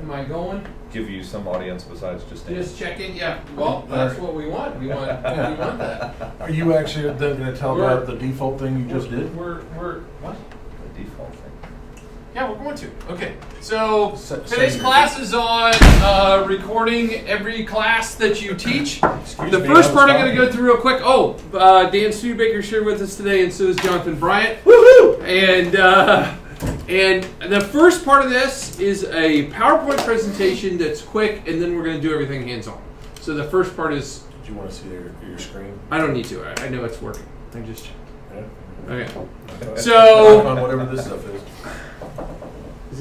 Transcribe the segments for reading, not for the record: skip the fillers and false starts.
Am I going? Give you some audience besides just Dan. Just checking, yeah. Well, that's what we want. We want that. Are you actually then going to tell about the default thing you just did? We're what? The default thing. Yeah, we're going to. Okay. So today's your class is on recording every class that you teach. Excuse The me, first I was part I'm going to talking. go through real quick. Oh, Dan Studebaker's here with us today, and so is Jonathan Bryant. Woohoo! And the first part of this is a PowerPoint presentation that's quick, and then we're going to do everything hands-on. So the first part is... Do you want to see your screen? I don't need to. I know it's working. I just... Yeah. Okay. So... On whatever this stuff is.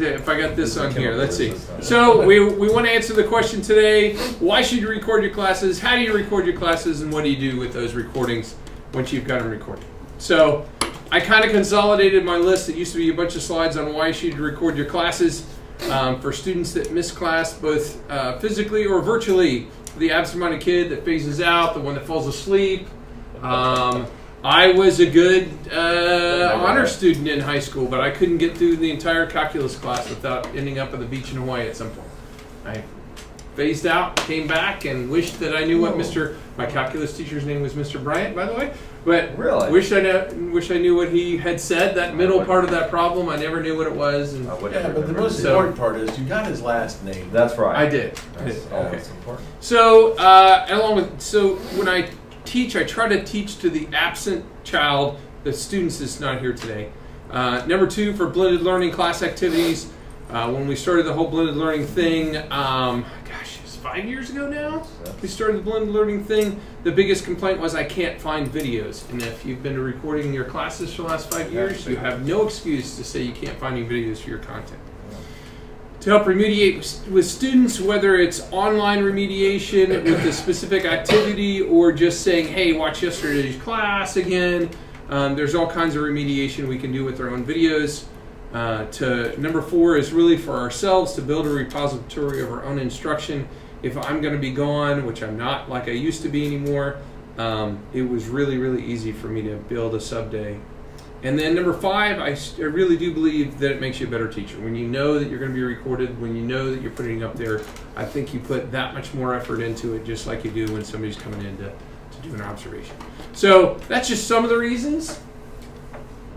If I got this on here, let's see. So we want to answer the question today, why should you record your classes, how do you record your classes, and what do you do with those recordings once you've got them recorded? So I kind of consolidated my list. It used to be a bunch of slides on why you should record your classes for students that miss class both physically or virtually. The absent-minded kid that phases out, the one that falls asleep. I was a good honor student in high school, but I couldn't get through the entire calculus class without ending up on the beach in Hawaii at some point. I phased out, came back, and wished that I knew what my calculus teacher's name was Mr. Bryant, by the way. But really? wish I knew what he had said. That middle part of that problem, I never knew what it was. And Yeah, but the most important part is you got his last name. That's right. I did. That's always important. So, when I teach, I try to teach to the absent child, the students that's not here today. Number 2, for blended learning class activities, when we started the whole blended learning thing, it's 5 years ago now, we started the blended learning thing. The biggest complaint was I can't find videos. And if you've been recording your classes for the last 5 years, you have no excuse to say you can't find any videos for your content. To help remediate with students, whether it's online remediation with a specific activity or just saying, hey, watch yesterday's class again, there's all kinds of remediation we can do with our own videos. Number 4 is really for ourselves to build a repository of our own instruction. If I'm going to be gone, which I'm not like I used to be anymore, it was really, really easy for me to build a sub-day. And then number 5, I really do believe that it makes you a better teacher. When you know that you're going to be recorded, when you know that you're putting it up there, I think you put that much more effort into it, just like you do when somebody's coming in to do an observation. So that's just some of the reasons.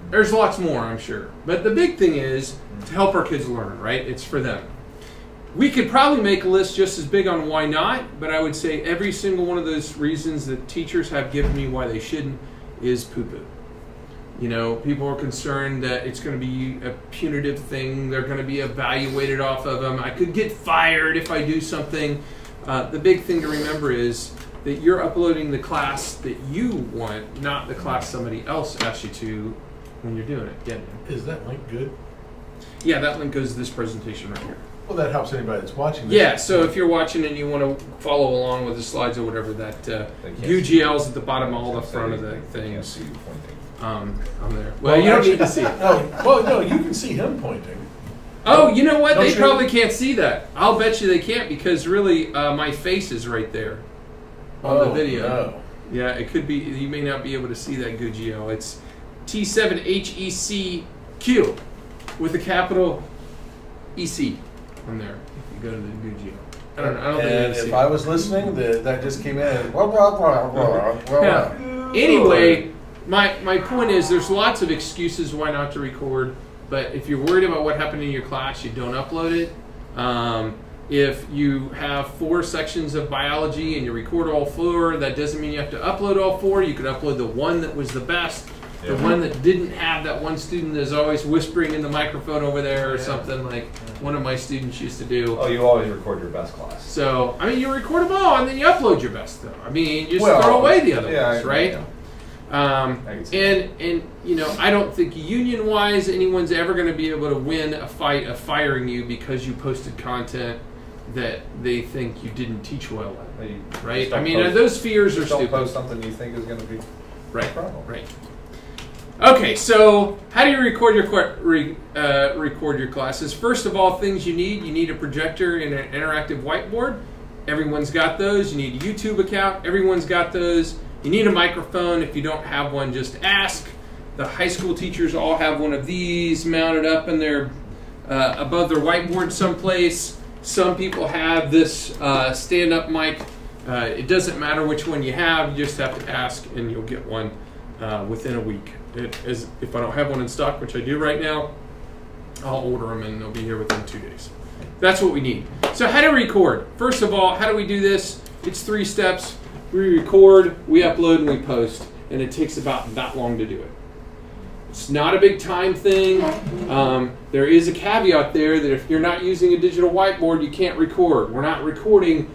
There's lots more, I'm sure. But the big thing is to help our kids learn, right? It's for them. We could probably make a list just as big on why not, but I would say every single one of those reasons that teachers have given me why they shouldn't is poo-poo. You know, people are concerned that it's going to be a punitive thing. They're going to be evaluated off of them. I could get fired if I do something. The big thing to remember is that you're uploading the class that you want, not the class somebody else asked you to when you're doing it. Yeah. Is that link good? Yeah, that link goes to this presentation right here. Well, that helps anybody that's watching this. Yeah, so if you're watching and you want to follow along with the slides or whatever, that UGL's at the bottom, all the front of the things. I'm there. Well, you don't need to see it. No, you can see him pointing. Oh, you know what? Don't They you? probably can't see that. I'll bet you they can't because really my face is right there on the video. No. Yeah, it could be. You may not be able to see that good Geo. It's T7HECQ with a capital EC on there. If you go to the good Geo. I don't think you And can see if I was listening, that just came in. Yeah. Anyway, my point is there's lots of excuses why not to record, but if you're worried about what happened in your class, you don't upload it. If you have 4 sections of biology and you record all 4, that doesn't mean you have to upload all 4. You could upload the one that was the best, the one that didn't have that one student that's always whispering in the microphone over there or something like one of my students used to do. Oh, you always record your best class. So, I mean, you record them all and then you upload your best, though. I mean, you just throw away the other ones, right? Yeah. And you know, I don't think union-wise anyone's ever going to be able to win a fight of firing you because you posted content that they think you didn't teach well at, right? I mean, those fears are stupid. Don't post something you think is going to be a problem. Right. Okay, so how do you record your classes? First of all, things you need a projector and an interactive whiteboard. Everyone's got those. You need a YouTube account. Everyone's got those. You need a microphone. If you don't have one, just ask. The high school teachers all have one of these mounted up in their above their whiteboard someplace. Some people have this stand-up mic. It doesn't matter which one you have. You just have to ask, and you'll get one within a week. If I don't have one in stock, which I do right now, I'll order them, and they'll be here within 2 days. That's what we need. So how to record. First of all, how do we do this? It's 3 steps. We record, we upload, and we post. And it takes about that long to do it. It's not a big time thing. There is a caveat there that if you're not using a digital whiteboard, you can't record. We're not recording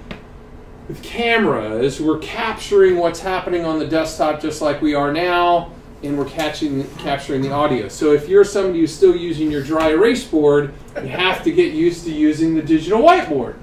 with cameras. We're capturing what's happening on the desktop just like we are now, and we're capturing the audio. So if you're somebody who's still using your dry erase board, you have to get used to using the digital whiteboard.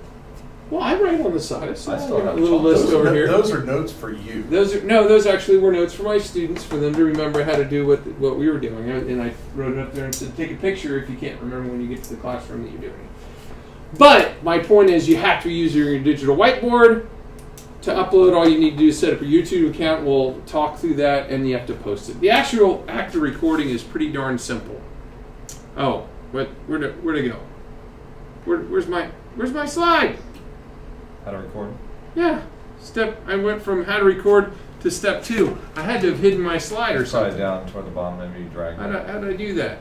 Well, I write on the side. I still got a little list over here. Those are notes for you. Those actually were notes for my students, for them to remember how to do what we were doing. And I wrote it up there and said, take a picture if you can't remember when you get to the classroom that you're doing it. But my point is, you have to use your digital whiteboard. To upload, all you need to do is set up a YouTube account. We'll talk through that, and you have to post it. The actual act of recording is pretty darn simple. Oh, where'd it go? Where's my slide? How to record? Yeah, I went from how to record to step 2. I had to have hidden my slide or something. Slide down toward the bottom, maybe drag it. How did I do that?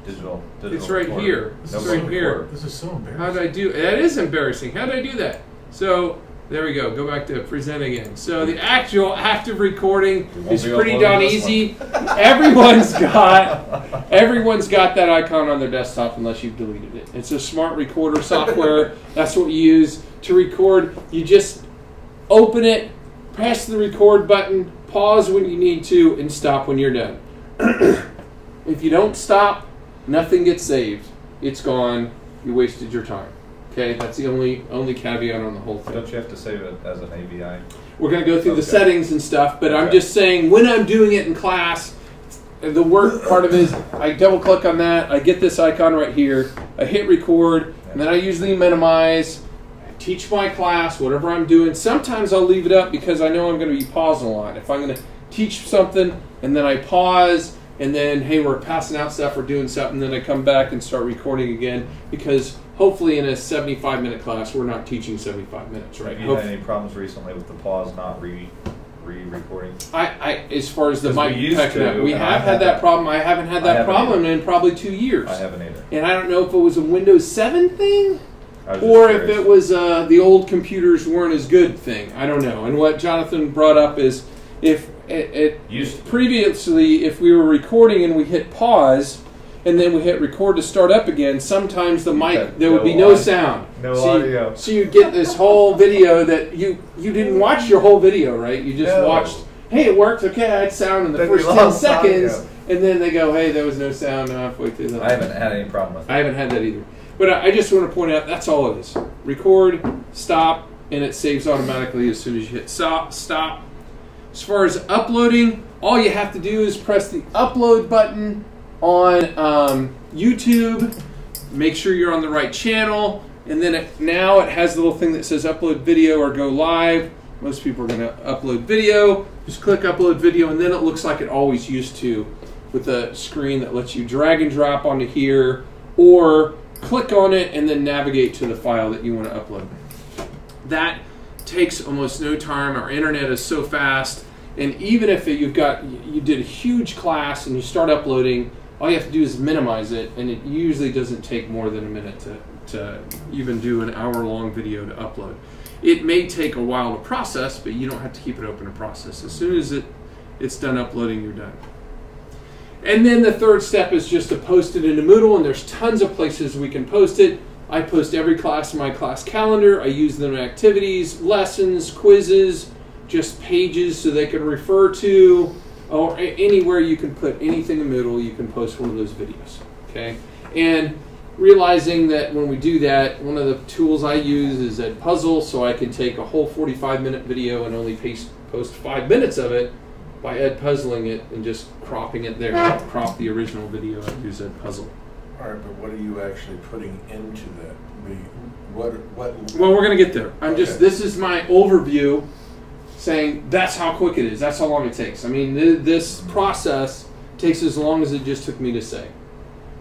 Digital it's right recorder. here. It's right here. This is so embarrassing. How did I do? That is embarrassing. How did I do that? So there we go. Go back to present again. So the actual active recording is pretty darn easy. Everyone's got that icon on their desktop unless you've deleted it. It's a smart recorder software. That's what you use to record. You just open it, press the record button, pause when you need to, and stop when you're done. If you don't stop, nothing gets saved. It's gone. You wasted your time. Okay, that's the only caveat on the whole thing. Don't you have to save it as an AVI? We're going to go through the settings and stuff, but I'm just saying when I'm doing it in class, the work part of it is I double click on that, I get this icon right here, I hit record, and then I usually minimize, I teach my class, whatever I'm doing. Sometimes I'll leave it up because I know I'm going to be pausing a lot. If I'm going to teach something and then I pause, and then, hey, we're passing out stuff, we're doing something, then I come back and start recording again, because hopefully in a 75-minute class, we're not teaching 75 minutes, right? Have you had any problems recently with the pause not re-recording? As far as the mic picking up, we have had that problem. I haven't had that problem in probably 2 years. I haven't either. And I don't know if it was a Windows 7 thing, or if it was the old computers weren't as good thing. I don't know. And what Jonathan brought up is if previously, if we were recording and we hit pause, and then we hit record to start up again, sometimes the mic, there would be no sound. No audio. So you get this whole video that you didn't watch your whole video, right? You just watched, hey, it worked, okay, I had sound in the first 10 seconds, and then they go, hey, there was no sound halfway through the I haven't had any problem with it. I haven't had that either. But I just want to point out, that's all it is. Record, stop, and it saves automatically as soon as you hit stop. As far as uploading, all you have to do is press the upload button on YouTube. Make sure you're on the right channel, and then now it has the little thing that says upload video or go live. Most people are going to upload video. Just click upload video, and then it looks like it always used to, with a screen that lets you drag and drop onto here, or click on it and then navigate to the file that you want to upload. That takes almost no time. Our internet is so fast, and even if you did a huge class and you start uploading, all you have to do is minimize it, and it usually doesn't take more than a minute to even do an hour-long video to upload. It may take a while to process, but you don't have to keep it open to process. As soon as it's done uploading, you're done. And then the third step is just to post it into Moodle, and there's tons of places we can post it. I post every class in my class calendar. I use them in activities, lessons, quizzes, just pages so they can refer to, or anywhere you can put anything in Moodle, you can post one of those videos, okay? And realizing that when we do that, one of the tools I use is Edpuzzle, so I can take a whole 45-minute video and only post 5 minutes of it by Edpuzzling it and just cropping it there. I'll crop the original video and use Edpuzzle. All right, but what are you actually putting into that? Well, we're going to get there. This is my overview saying that's how quick it is. That's how long it takes. I mean, this process takes as long as it just took me to say.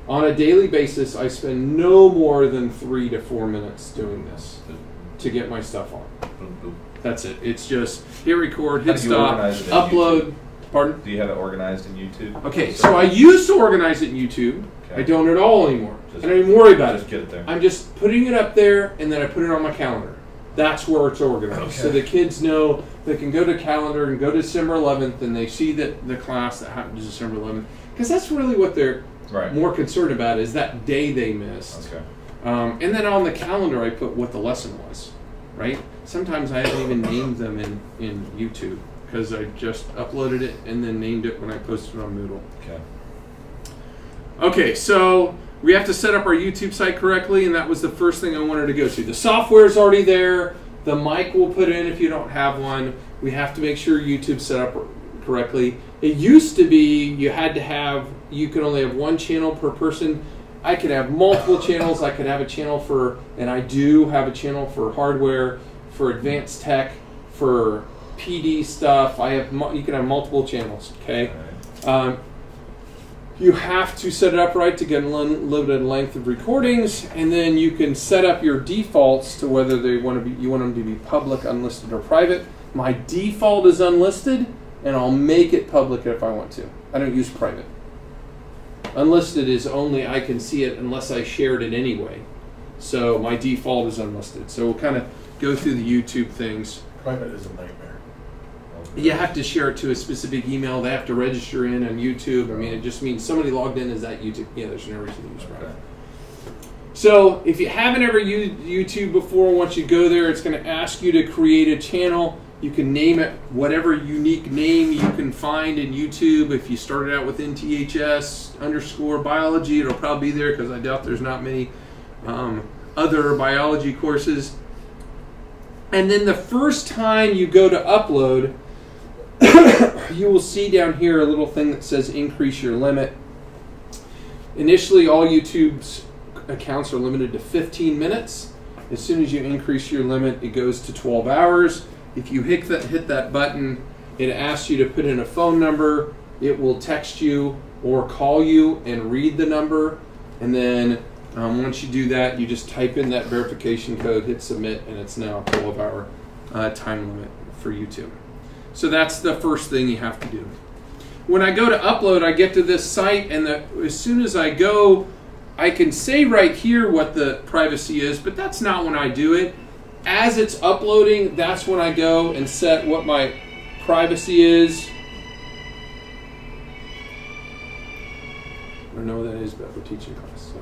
On a daily basis, I spend no more than 3 to 4 minutes doing this to get my stuff on. That's it. It's just hit record, hit stop, upload. Pardon? Do you have it organized in YouTube? Okay, so I used to organize it in YouTube. Okay. I don't at all anymore. I don't even worry about it. Just get it there. I'm just putting it up there, and then I put it on my calendar. That's where it's organized. Okay. So the kids know they can go to calendar and go to December 11th, and they see that the class that happens December 11th. Because that's really what they're more concerned about, is that day they missed. Okay. And then on the calendar, I put what the lesson was, right? Sometimes I haven't even named them in YouTube, because I just uploaded it and then named it when I posted it on Moodle. Okay. Okay, so we have to set up our YouTube site correctly, and that was the first thing I wanted to go to. The software is already there. The mic we'll put in if you don't have one. We have to make sure YouTube's set up correctly. It used to be you could only have one channel per person. I could have multiple channels. I could have a channel for, and I do have a channel for hardware, for advanced tech, for PD stuff. You can have multiple channels, okay? You have to set it up right to get a limited length of recordings, and then you can set up your defaults to whether you want them to be public, unlisted, or private. My default is unlisted, and I'll make it public if I want to. I don't use private. Unlisted is only I can see it unless I shared it anyway. So my default is unlisted. So we'll kind of go through the YouTube things. Private is a nightmare. You have to share it to a specific email. They have to register in on YouTube. I mean, it just means somebody logged in as that YouTube. Yeah, there's no reason to use private. So if you haven't ever used YouTube before, once you go there, it's going to ask you to create a channel. You can name it whatever unique name you can find in YouTube. If you started out with NTHS_biology, it'll probably be there, because I doubt there's not many other biology courses. And then the first time you go to upload, you will see down here a little thing that says increase your limit. Initially, all YouTube's accounts are limited to 15 minutes. As soon as you increase your limit, it goes to 12 hours. If you hit that button, it asks you to put in a phone number. It will text you or call you and read the number. And then once you do that, you just type in that verification code, hit submit, and it's now a 12-hour time limit for YouTube. So that's the first thing you have to do. When I go to upload, I get to this site, and as soon as I go, I can say right here what the privacy is, but that's not when I do it. As it's uploading, that's when I go and set what my privacy is. I don't know what that is, but we're teaching class. So.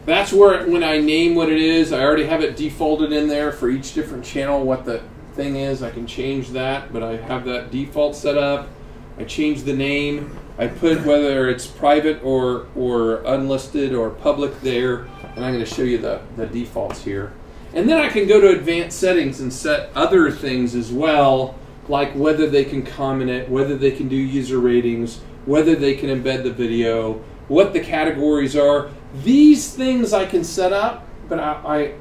That's when I name what it is. I already have it defaulted in there for each different channel what the thing is. I can change that, but I have that default set up. I change the name. I put whether it's private or unlisted or public there, and I'm going to show you the defaults here. And then I can go to advanced settings and set other things as well, like whether they can comment it, whether they can do user ratings, whether they can embed the video, what the categories are. These things I can set up, but I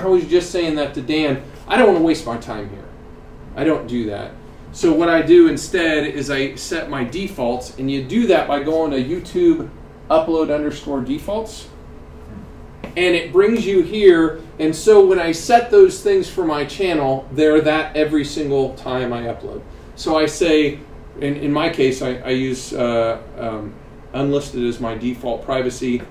was just saying that to Dan, I don't want to waste my time here. I don't do that. So what I do instead is I set my defaults, and you do that by going to YouTube upload_defaults, and it brings you here. And so when I set those things for my channel, they're that every single time I upload. So I say, in my case, I use unlisted as my default privacy,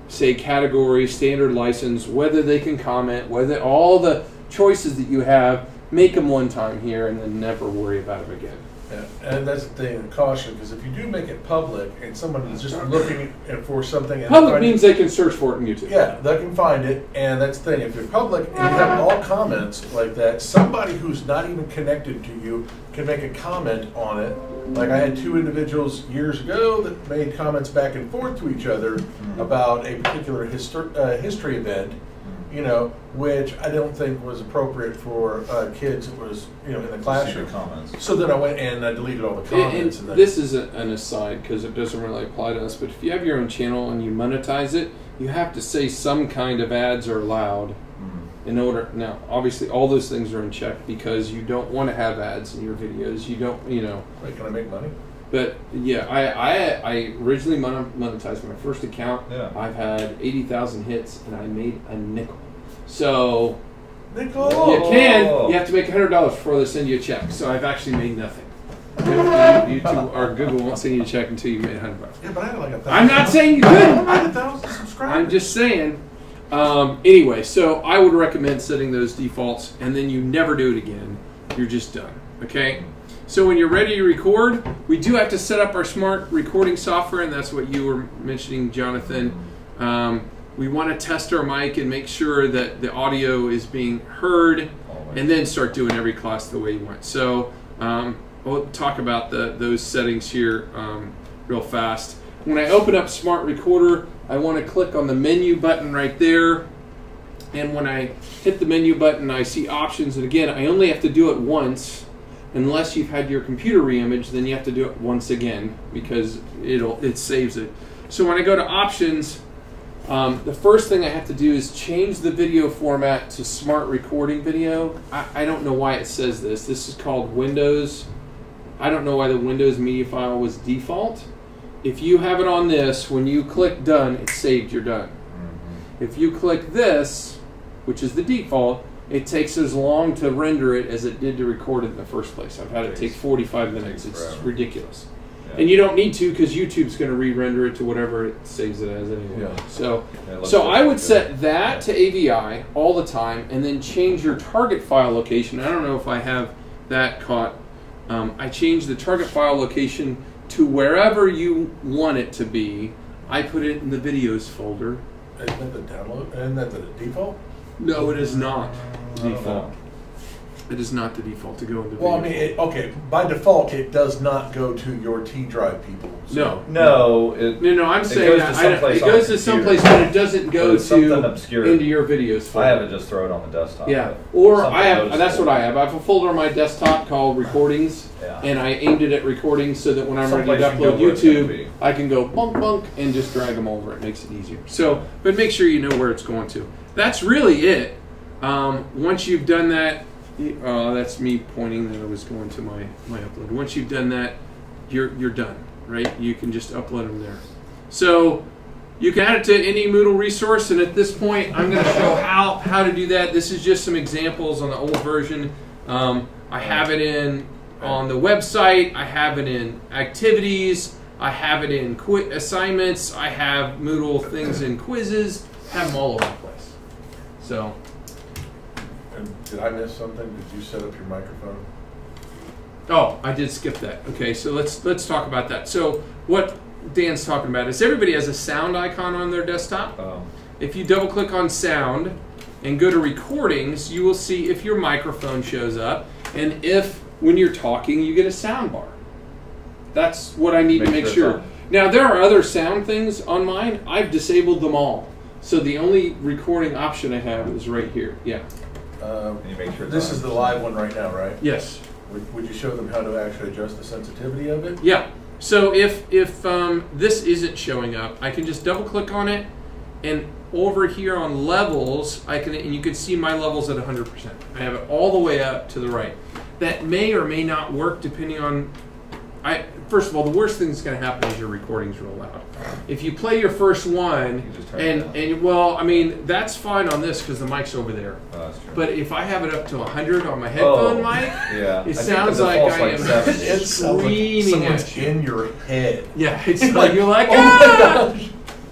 say category, standard license, whether they can comment, whether all the choices that you have, make them one time here and then never worry about them again. Yeah, and that's the thing, caution, because if you do make it public and someone is just looking for something... Public means they can search for it on YouTube. Yeah, they can find it, and that's the thing. If you're public and you have all comments like that, somebody who's not even connected to you can make a comment on it. Like I had two individuals years ago that made comments back and forth to each other about a particular history event, you know, which I don't think was appropriate for kids. It was, you know, in the classroom. So then I went and I deleted all the comments. And this is an aside because it doesn't really apply to us, but if you have your own channel and you monetize it, you have to say some kind of ads are allowed in order. Now, obviously, all those things are in check because you don't want to have ads in your videos. You don't, you know. Wait, can I make money? But yeah, I originally monetized my first account. Yeah. I've had 80,000 hits, and I made a nickel. So Nicole! you have to make $100 before they send you a check. So I've actually made nothing. YouTube or Google won't send you a check until you made $100. Yeah, but I had like 1,000. I'm not saying you couldn't. I had 1,000 subscribers. I'm just saying. Anyway, so I would recommend setting those defaults, and then you never do it again. You're just done. Okay? So when you're ready to record, we do have to set up our smart recording software, and that's what you were mentioning, Jonathan. We want to test our mic and make sure that the audio is being heard, and then start doing every class the way you want. So we'll talk about those settings here real fast. When I open up Smart Recorder, I want to click on the menu button right there. And when I hit the menu button, I see options. And again, I only have to do it once. Unless you've had your computer reimage, then you have to do it once again because it saves it. So when I go to options, the first thing I have to do is change the video format to Smart Recording Video. I don't know why it says this. This is called Windows. I don't know why the Windows media file was default. If you have it on this, when you click done, it's saved, you're done. If you click this, which is the default, it takes as long to render it as it did to record it in the first place. I've had it take 45 minutes. It's ridiculous. Yeah. And you don't need to because YouTube's going to re-render it to whatever it saves it as anyway. Yeah. So I would set that to AVI all the time and then change your target file location. I don't know if I have that caught. I changed the target file location to wherever you want it to be. I put it in the videos folder. Isn't that the download? Isn't that the default? No, it is not the default. It is not the default to go into Well, I video. mean, okay, by default, it does not go to your T drive people. So. No, I'm saying it goes to someplace, but it doesn't go to into your videos folder. I have it just throw it on the desktop. Yeah, or I have. That's what I have. I have a folder on my desktop called Recordings, and I aimed it at recordings so that when I'm ready to upload YouTube, I can go bunk bunk and just drag them over. It makes it easier. So, but make sure you know where it's going to. That's really it. Once you've done that. That's me pointing that I was going to my upload. Once you've done that, you're done, right? You can just upload them there. So you can add it to any Moodle resource, and at this point, I'm going to show how to do that. This is just some examples on the old version. I have it on the website. I have it in activities. I have it in assignments. I have Moodle things in quizzes. I have them all over the place. So. Did I miss something? Did you set up your microphone? Oh, I did skip that. Okay, so let's talk about that. So what Dan's talking about is everybody has a sound icon on their desktop. If you double click on sound and go to recordings, you will see if your microphone shows up and if when you're talking you get a sound bar. That's what I need to make sure. Now there are other sound things on mine. I've disabled them all. So the only recording option I have is right here. Yeah. You make sure this is the live one right now, right? Yes. Would you show them how to actually adjust the sensitivity of it? Yeah. So if this isn't showing up, I can just double click on it, and over here on levels, and you can see my levels at 100%. I have it all the way up to the right. That may or may not work depending on. First of all, the worst thing that's going to happen is your recording's real loud. If you play your first one, well, I mean, that's fine on this because the mic's over there. That's true. But if I have it up to 100 on my headphone mic, it sounds like I am screaming at you. In your head. Yeah, it's like you're like, ah!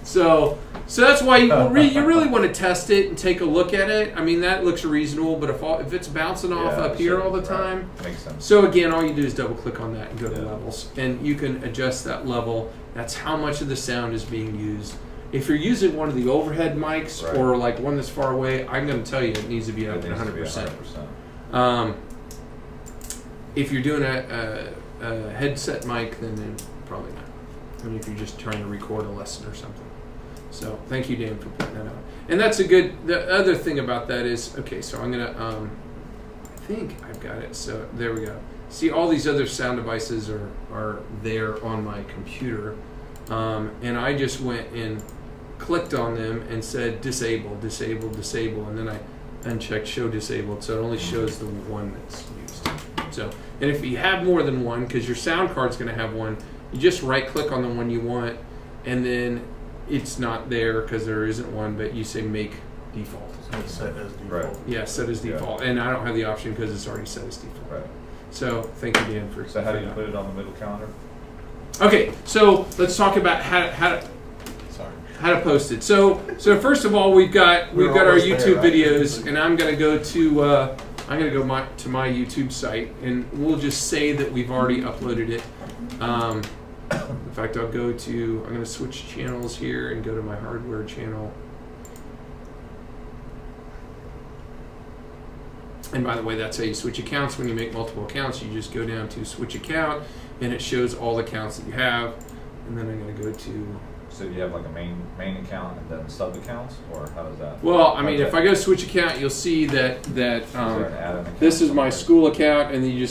So that's why you really want to test it and take a look at it. I mean, that looks reasonable, but if it's bouncing off up here all the time. Makes sense. So again, all you do is double click on that and go to levels. And you can adjust that level. That's how much of the sound is being used. If you're using one of the overhead mics or like one that's far away, I'm going to tell you it needs to be up at 100%. If you're doing a headset mic, then probably not. I mean, if you're just trying to record a lesson or something. So thank you, Dan, for pointing that out. And that's the other thing about that is, okay, so I'm going to, I think I've got it. So there we go. See, all these other sound devices are there on my computer. And I just went and clicked on them and said disable, disable, disable. And then I unchecked show disabled. So it only shows the one that's used. So, and if you have more than one, because your sound card's going to have one, you just right-click on the one you want, and then it's not there because there isn't one, but you say make default. It's set as default. Right. Yeah, set as default, and I don't have the option because it's already set as default. Right. So thank you, Dan, for. So how do you put it on the Moodle calendar? Okay, so let's talk about how to post it. So first of all, we've got our YouTube videos, and I'm going to go to to my YouTube site, and we'll just say that we've already uploaded it. In fact, I'm going to switch channels here and go to my hardware channel. And by the way, that's how you switch accounts. When you make multiple accounts, you just go down to switch account, and it shows all the accounts that you have. And then I'm going to go to. So you have like a main account and then sub accounts, or how does that? Well, I mean, if I go switch account, you'll see that this is my school account, and then you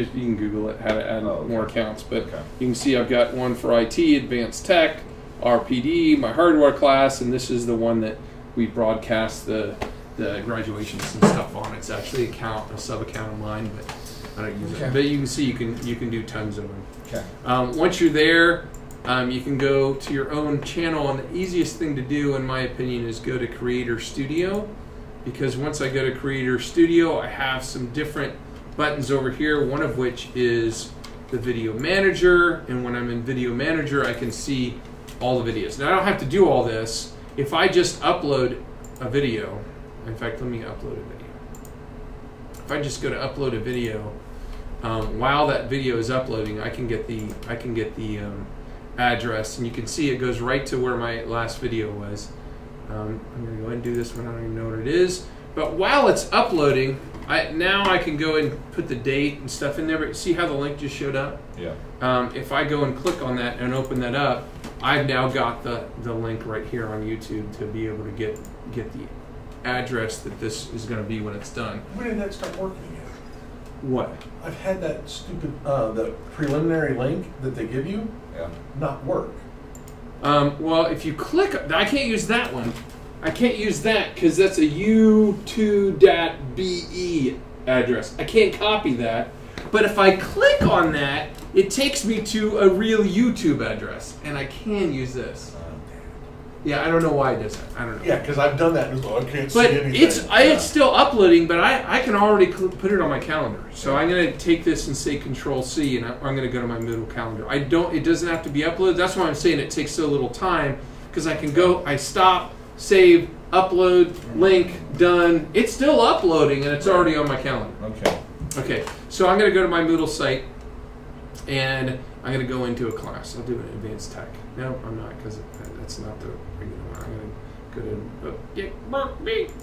can Google it how to add more accounts. But you can see I've got one for IT, Advanced Tech, RPD, my hardware class, and this is the one that we broadcast the graduations and stuff on. It's actually a sub account of mine, but I don't use it. But you can see you can do tons of them. Okay. Once you're there, you can go to your own channel, and the easiest thing to do, in my opinion, is go to Creator Studio, because once I go to Creator Studio, I have some different buttons over here, one of which is the Video Manager, and when I'm in Video Manager, I can see all the videos. Now, I don't have to do all this. If I just upload a video, in fact, let me upload a video. If I just go to upload a video, while that video is uploading, I can get the address, and you can see it goes right to where my last video was. I'm going to go ahead and do this one. I don't even know what it is. But while it's uploading, now I can go and put the date and stuff in there. But see how the link just showed up? Yeah. If I go and click on that and open that up, I've now got the link right here on YouTube to be able to get the address that this is going to be when it's done. When did that start working again? What? I've had that stupid the preliminary link that they give you not work. Well, if you click, I can't use that one. I can't use that because that's a u2.be address. I can't copy that. But if I click on that, it takes me to a real YouTube address, and I can use this. Yeah, I don't know why it does that. I don't know. Yeah, because I've done that as well. I can't see but anything. it's still uploading, but I can already put it on my calendar. So I'm going to take this and say Control-C, and I'm going to go to my Moodle calendar. It doesn't have to be uploaded. That's why I'm saying it takes so little time, because I can go, I stop, save, upload, link, done. It's still uploading, and it's already on my calendar. Okay, so I'm going to go to my Moodle site, and I'm going to go into a class. I'll do an Advanced Tech. No, I'm not, because that's not the regular one. I'm going to go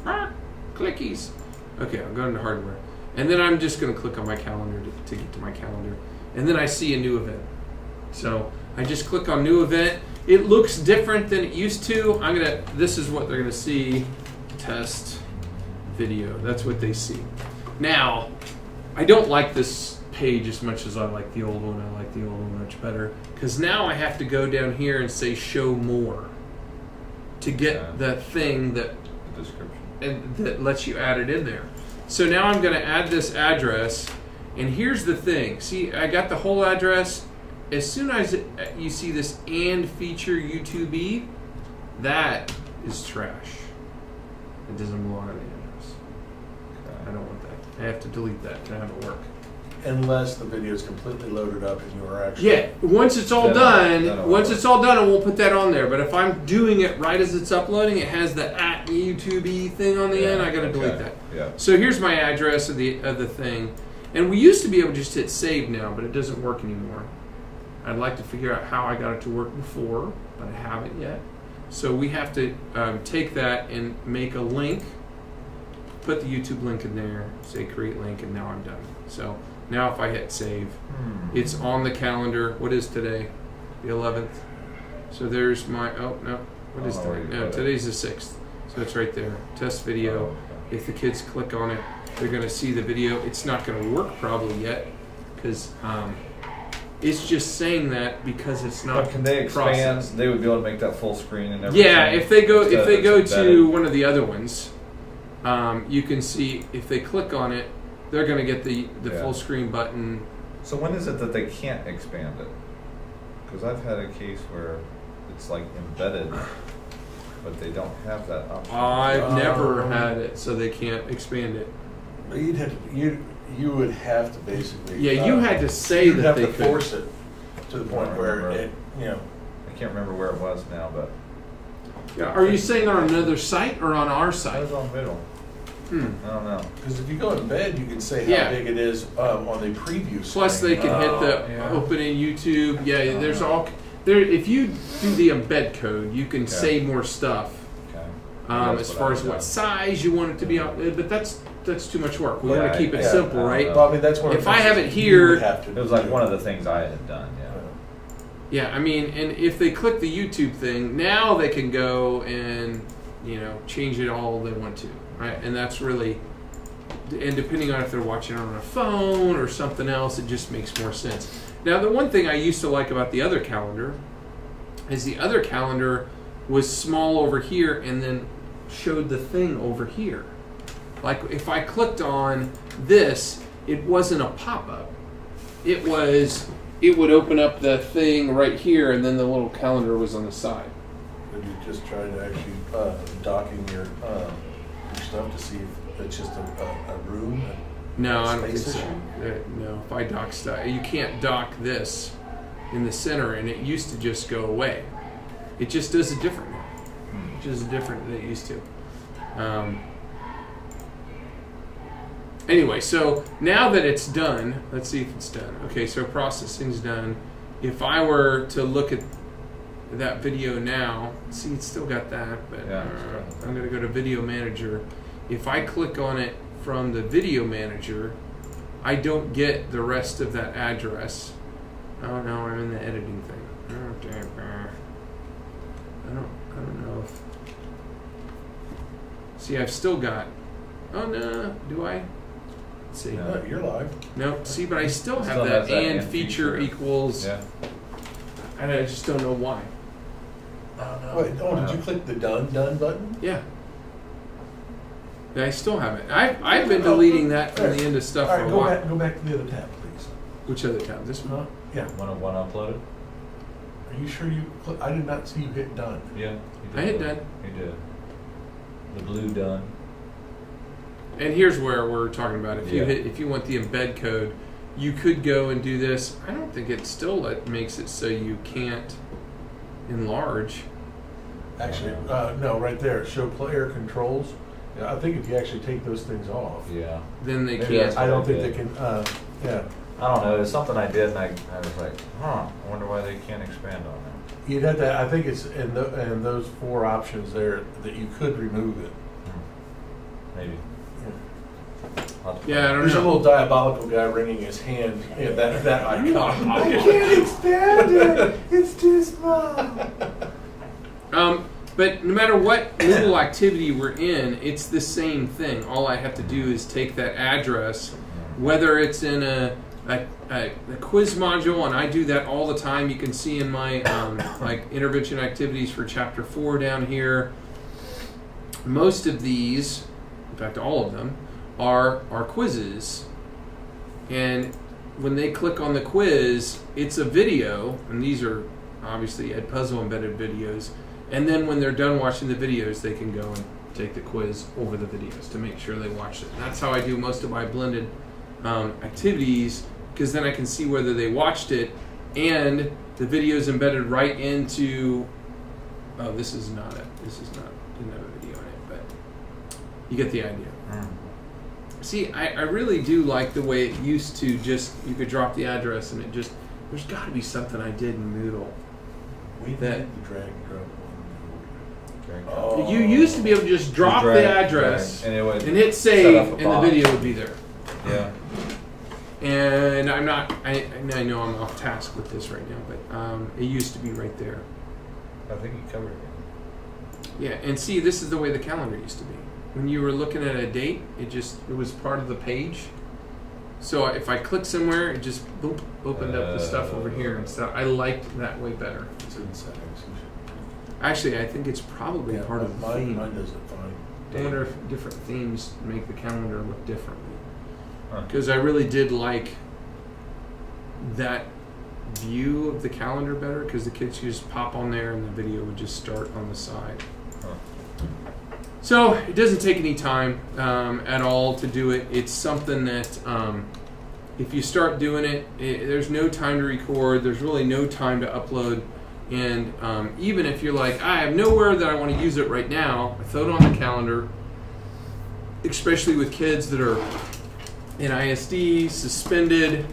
to clickies. Okay, I'm going to hardware. And then I'm just going to click on my calendar to get to my calendar. And then I see a new event. So I just click on new event. It looks different than it used to. This is what they're going to see. Test video. That's what they see. Now, I don't like this page as much as I like the old one. I like the old one much better, because now I have to go down here and say show more to get the thing that the description and that lets you add it in there. So now I'm going to add this address, and here's the thing. See, I got the whole address. As soon as you see this and feature YouTube, that is trash. It doesn't belong on the address. I don't want that. I have to delete that to have it work. Unless the video is completely loaded up and you are actually... Yeah, once it's all done, I won't put that on there. But if I'm doing it right as it's uploading, it has the @YouTube thing on the end. I got to delete that. Yeah. So here's my address of the thing, and we used to be able to just hit save now, but it doesn't work anymore. I'd like to figure out how I got it to work before, but I haven't yet. So we have to take that and make a link, put the YouTube link in there, say create link, and now I'm done. So now if I hit save, it's on the calendar. What is today? The 11th. So there's my, what is today? No, today's the 6th. So it's right there. Test video. If the kids click on it, they're going to see the video. It's not going to work probably yet, because it's just saying that because it's not. But can they expand? Processed. They would be able to make that full screen and everything. Yeah, if they go to one of the other ones, you can see if they click on it, they're going to get the Yeah. full screen button. So when is it that they can't expand it? Because I've had a case where it's like embedded, but they don't have that option. I've never had it, so they can't expand it. You'd have to, you would have to basically. Yeah, you had to say you'd that have they to could. force it to the point where it, I can't remember where it was now, but Yeah, are you saying on another site or on our I site? was on Moodle. I don't know. Because if you go in bed, you can say how Yeah. big it is on the preview screen. Plus, they can hit the yeah. open in YouTube. Yeah, there's all there. If you do the embed code, you can say more stuff. Okay. As far as what size you want it to be out, but that's too much work. We want Yeah, to keep it yeah, simple, I right? don't Well, I mean, that's one of If the I things have it that you here- would have to It was like do. one of the things I had done. Yeah. Yeah, I mean, and if they click the YouTube thing, now they can go and change it all they want to, right? And that's really, and depending on if they're watching it on a phone or something else, it just makes more sense. Now, the one thing I used to like about the other calendar is the other calendar was small over here and then showed the thing over here. Like if I clicked on this, it wasn't a pop-up. It would open up the thing right here, and then the little calendar was on the side. Would you just try to actually docking your stuff to see if it's just a room? No, I don't think Space so. No, if I dock stuff, you can't dock this in the center, and it used to just go away. It just does it different now. It just different than it used to. Anyway, so now that it's done, let's see if it's done. Okay, so processing's done. If I were to look at that video now, see, it's still got that, but Yeah. I'm going to go to Video Manager. If I click on it from the Video Manager, I don't get the rest of that address. Oh no, I'm in the editing thing. I don't know if. See, I've still got. Oh no, do I? Let's see. No, you're live. No, see, but I still have Still that, has that and and feature feature. equals. Yeah. And I just don't know why. Wait, did you click the done button? Yeah. I still have it. I've been deleting that from the end of stuff All for right, a while. go back to the other tab, please. Which other tab? This one? Yeah. One uploaded? Are you sure you? I did not see you hit done. Yeah. I hit done. He did. The blue done. And here's where we're talking about. If you Yeah. if you want the embed code, you could go and do this. I don't think it still makes it so you can't enlarge. Actually, no, right there. Show player controls. Yeah, I think if you actually take those things off, Yeah. Then they Maybe can't. that's I don't think Okay. they can. Yeah, I don't know. It's something I did, and I was like, I wonder why they can't expand on that. you'd have to. I think it's in those four options there that you could remove it. Maybe. Yeah, I don't There's a know. little diabolical guy wringing his hand. Yeah, that icon. I can't expand it. It's too small. But no matter what Moodle activity we're in, it's the same thing. All I have to do is take that address, whether it's in a quiz module, and I do that all the time. You can see in my like intervention activities for Chapter 4 down here. Most of these, in fact, all of them, are quizzes, and when they click on the quiz, it's a video, and these are obviously Edpuzzle embedded videos. And then when they're done watching the videos, they can go and take the quiz over the videos to make sure they watched it. And that's how I do most of my blended activities, because then I can see whether they watched it, and the video is embedded right into. Oh, this is not didn't have a video in it, but you get the idea. See, I really do like the way it used to just, you could drop the address and it just, there's got to be something I did in Moodle. We That- did the drag and drop one. Oh. You used to be able to just drop Drag, the address drag, and it would and hit set save, up a and the box. video would be there. Yeah. And I'm not, I know I'm off task with this right now, but it used to be right there. I think you covered it. Yeah, and see, this is the way the calendar used to be. When you were looking at a date, it was part of the page. So if I click somewhere, it just boop, opened up the stuff over here and stuff. I liked that way better. It's in settings. Actually, I think it's probably part of the theme. Mine does it fine. I wonder if different themes make the calendar look differently. because I really did like that view of the calendar better, because the kids could just pop on there and the video would just start on the side. So it doesn't take any time at all to do it. It's something that if you start doing it, there's no time to record. There's really no time to upload. And even if you're like, I have nowhere that I want to use it right now, I throw it on the calendar, especially with kids that are in ISD, suspended,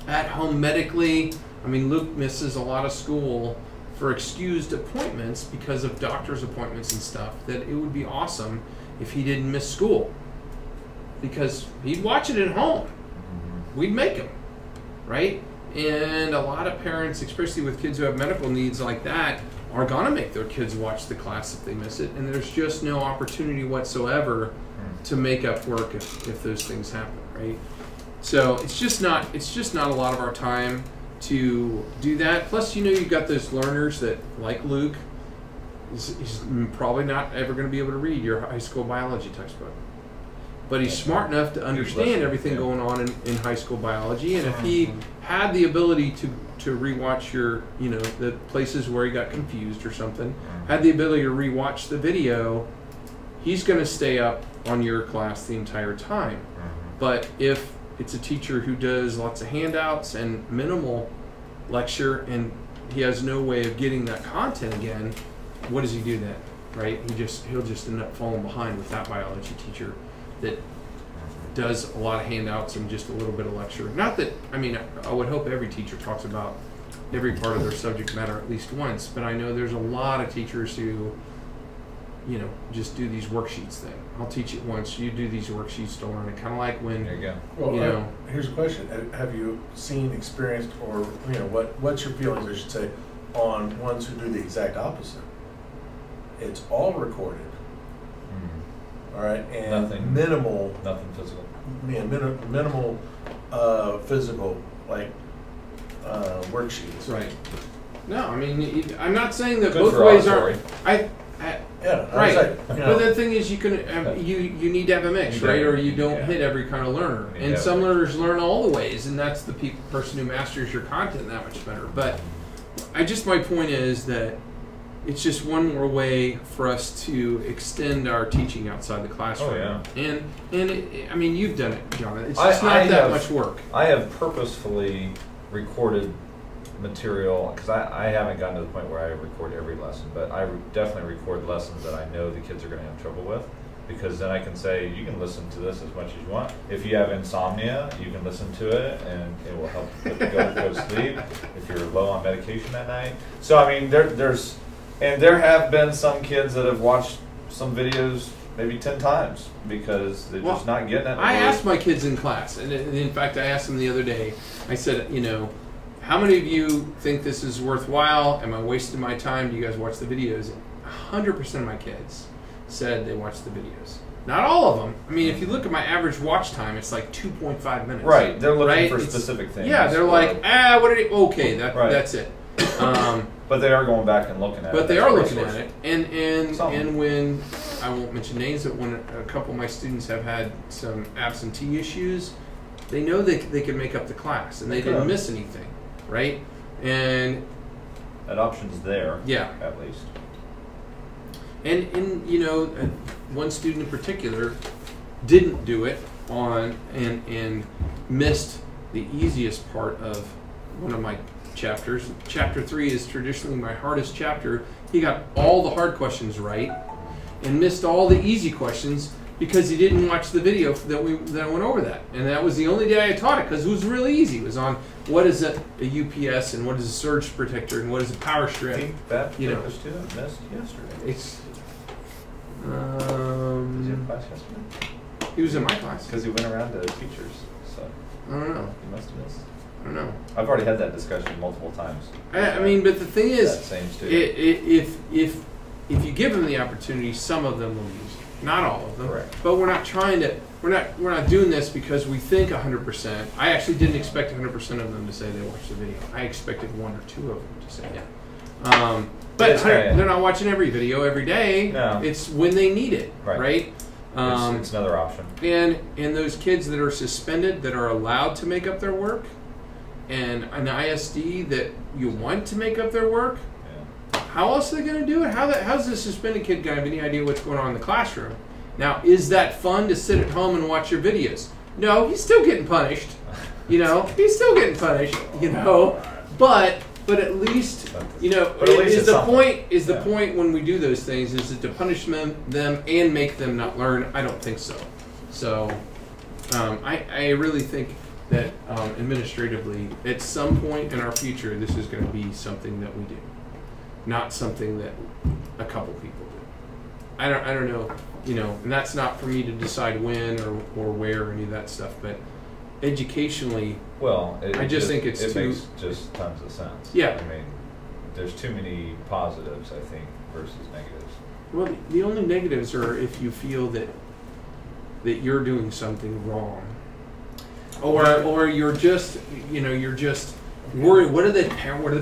at home medically. I mean, Luke misses a lot of school for excused appointments because of doctor's appointments and stuff, that it would be awesome if he didn't miss school, because he'd watch it at home. We'd make him, right? And a lot of parents, especially with kids who have medical needs like that, are going to make their kids watch the class if they miss it, and there's just no opportunity whatsoever to make up work if those things happen, right? So it's just not a lot of our time to do that. Plus, you know, you've got those learners that, like Luke, he's probably not ever going to be able to read your high school biology textbook, but he's smart enough to understand everything going on in high school biology. And if he had the ability to rewatch your, you know, the places where he got confused or something, had the ability to rewatch the video, he's going to stay up on your class the entire time. But if it's a teacher who does lots of handouts and minimal lecture, and he has no way of getting that content again, what does he do then, right? He'll just end up falling behind with that biology teacher that does a lot of handouts and just a little bit of lecture. Not that, I mean, I would hope every teacher talks about every part of their subject matter at least once, but I know there's a lot of teachers who, you know, just do these worksheets thing. I'll teach it once, you do these worksheets to learn it. Kind of like when, there you go. Well, you know. Here's a question. Have you seen, experienced, or, you know, what's your feelings, I should say, on ones who do the exact opposite? It's all recorded. All right, and Nothing physical. Yeah, minimal physical, like worksheets. Right. No, I mean, I'm not saying that Good both for ways auditory. are. Yeah, Right. you know, But the thing is, you can you need to have a mix, right? Or you don't hit every kind of learner. And some learners learn all the ways, and that's the person who masters your content that much better. But my point is that it's just one more way for us to extend our teaching outside the classroom. Oh, yeah. And I mean, you've done it, John. It's just not that much work. I have purposefully recorded material, because I haven't gotten to the point where I record every lesson, but I definitely record lessons that I know the kids are going to have trouble with, because then I can say, you can listen to this as much as you want. If you have insomnia, you can listen to it, and it will help you go to sleep if you're low on medication that night. So, I mean, there have been some kids that have watched some videos maybe 10 times because they're just not getting it. I asked my kids in class, and in fact, I asked them the other day, I said, you know, how many of you think this is worthwhile? Am I wasting my time? Do you guys watch the videos? 100% of my kids said they watch the videos. Not all of them. I mean, if you look at my average watch time, it's like 2.5 minutes. Right. They're looking for It's specific things. Yeah, they're like, what did it? Okay, that's it. But they are going back and looking at it. But they are looking at it. And when, I won't mention names, but when a couple of my students have had some absentee issues, they know they can make up the class, and they didn't miss anything, right? And that option's there. Yeah. At least. And you know, one student in particular didn't do it and missed the easiest part of one of my chapters. Chapter 3 is traditionally my hardest chapter. He got all the hard questions right and missed all the easy questions because he didn't watch the video that I went over that. And that was the only day I taught it, because it was really easy. It was on what is a UPS and what is a surge protector and what is a power strip. I think that student missed yesterday. It's Was he in class yesterday? he was in my class. Because he went around to teachers, so I don't know. he must have missed. I don't know. I've already had that discussion multiple times. I mean, but the thing is, That same student. if you give them the opportunity, some of them will use it. Not all of them. Correct. But we're not trying to. We're not doing this because we think 100%. I actually didn't expect 100% of them to say they watched the video. I expected 1 or 2 of them to say yeah. But they're not watching every video every day. No. It's when they need it, right? It's another option. And those kids that are suspended that are allowed to make up their work, and an ISD that you want to make up their work, how else are they going to do it? How's the suspended kid going to have any idea what's going on in the classroom? Now, is that fun to sit at home and watch your videos? No, he's still getting punished. He's still getting punished. But at least is the point when we do those things is it to punish them and make them not learn? I don't think so. So I really think that administratively, at some point in our future, this is going to be something that we do, not something that a couple people do. I don't know, and that's not for me to decide when or where or any of that stuff, but educationally, I just think it makes just tons of sense. Yeah. I mean, there's too many positives, I think, versus negatives. Well, the only negatives are if you feel that you're doing something wrong, or you're just worried. What are the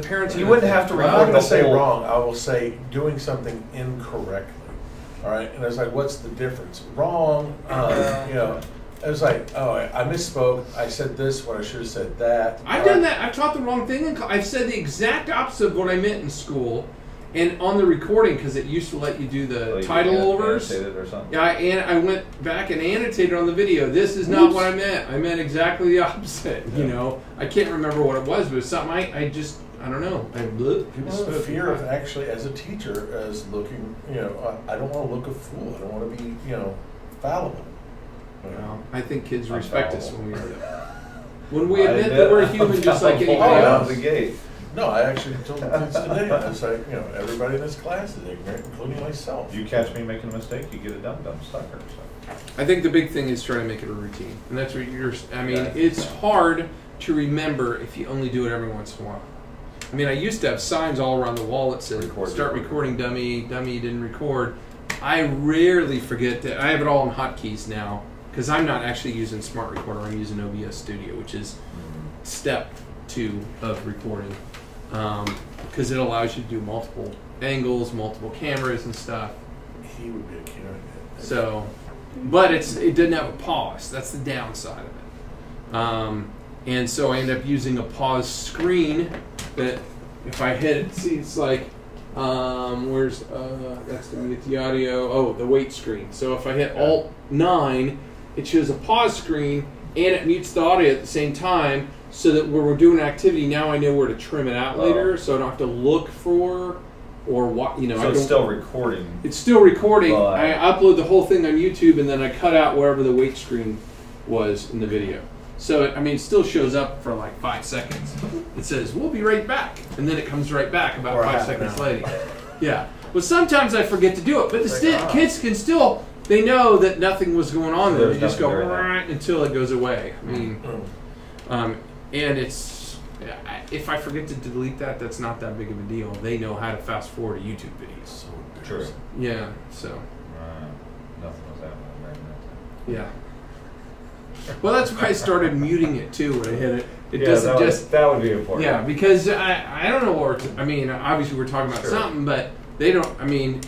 parents? You wouldn't have to. I'm not going to say wrong. I will say doing something incorrectly. All right, and it's like, what's the difference? Wrong. It was like, oh, I misspoke. I said this when I should have said that. I've done that. I've taught the wrong thing. I've said the exact opposite of what I meant in school. And on the recording, because it used to let you do the title overs. Or something. Yeah, and I went back and annotated on the video. This is not what I meant. I meant exactly the opposite. Yeah. I can't remember what it was, but it's something I don't know. People have a fear of actually, as a teacher, as looking, I don't want to look a fool. I don't want to be, fallible. Well, I think kids respect us when we are that. When we admit that we're human just like anybody else. The gate. No, I actually told the kids today. I was like, everybody in this class is ignorant, including myself. You catch me making a mistake, you get a dumb sucker. So. I think the big thing is trying to make it a routine, and that's what it's hard to remember if you only do it every once in a while. I mean, I used to have signs all around the wall that said, "Start recording, dummy. Dummy didn't record." I rarely forget that. I have it all in hotkeys now. Because I'm not actually using Smart Recorder, I'm using OBS Studio, which is step 2 of recording. Because it allows you to do multiple angles, multiple cameras and stuff. He would be a candidate. So, but it doesn't have a pause. That's the downside of it. And so I end up using a pause screen that if I hit it, see, it's like, that's to mute the audio. Oh, the wait screen. So if I hit Alt 9, it shows a pause screen and it mutes the audio at the same time, so that when we're doing an activity, now I know where to trim it out later, so I don't have to look for or what. So it's still recording. It's still recording. I upload the whole thing on YouTube, and then I cut out wherever the wait screen was in the video. So it still shows up for like 5 seconds. It says we'll be right back, and then it comes right back about 5 seconds later. Yeah. Well, sometimes I forget to do it, but the kids can still. They know that nothing was going on there. They just go right until it goes away. And it's if I forget to delete that, that's not that big of a deal. They know how to fast forward to YouTube videos. So true. Yeah. So. Nothing was happening right now. Yeah. Well, that's why I started muting it too when I hit it. It doesn't that would be important. Yeah, because I don't know what obviously we're talking about something, but. They don't.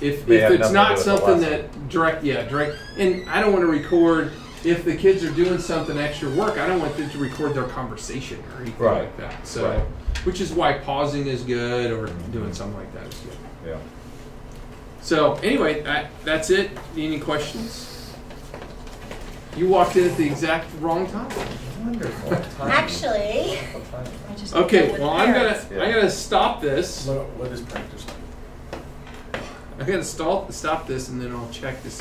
If it's not something that direct, and I don't want to record if the kids are doing something extra work. I don't want them to record their conversation or anything like that. So, which is why pausing is good, or doing something like that is good. Yeah. So anyway, that's it. Any questions? You walked in at the exact wrong time. Wonderful. Actually, I just okay. Well, I'm gonna stop this. What is practice? I'm gonna stop this, and then I'll check to see.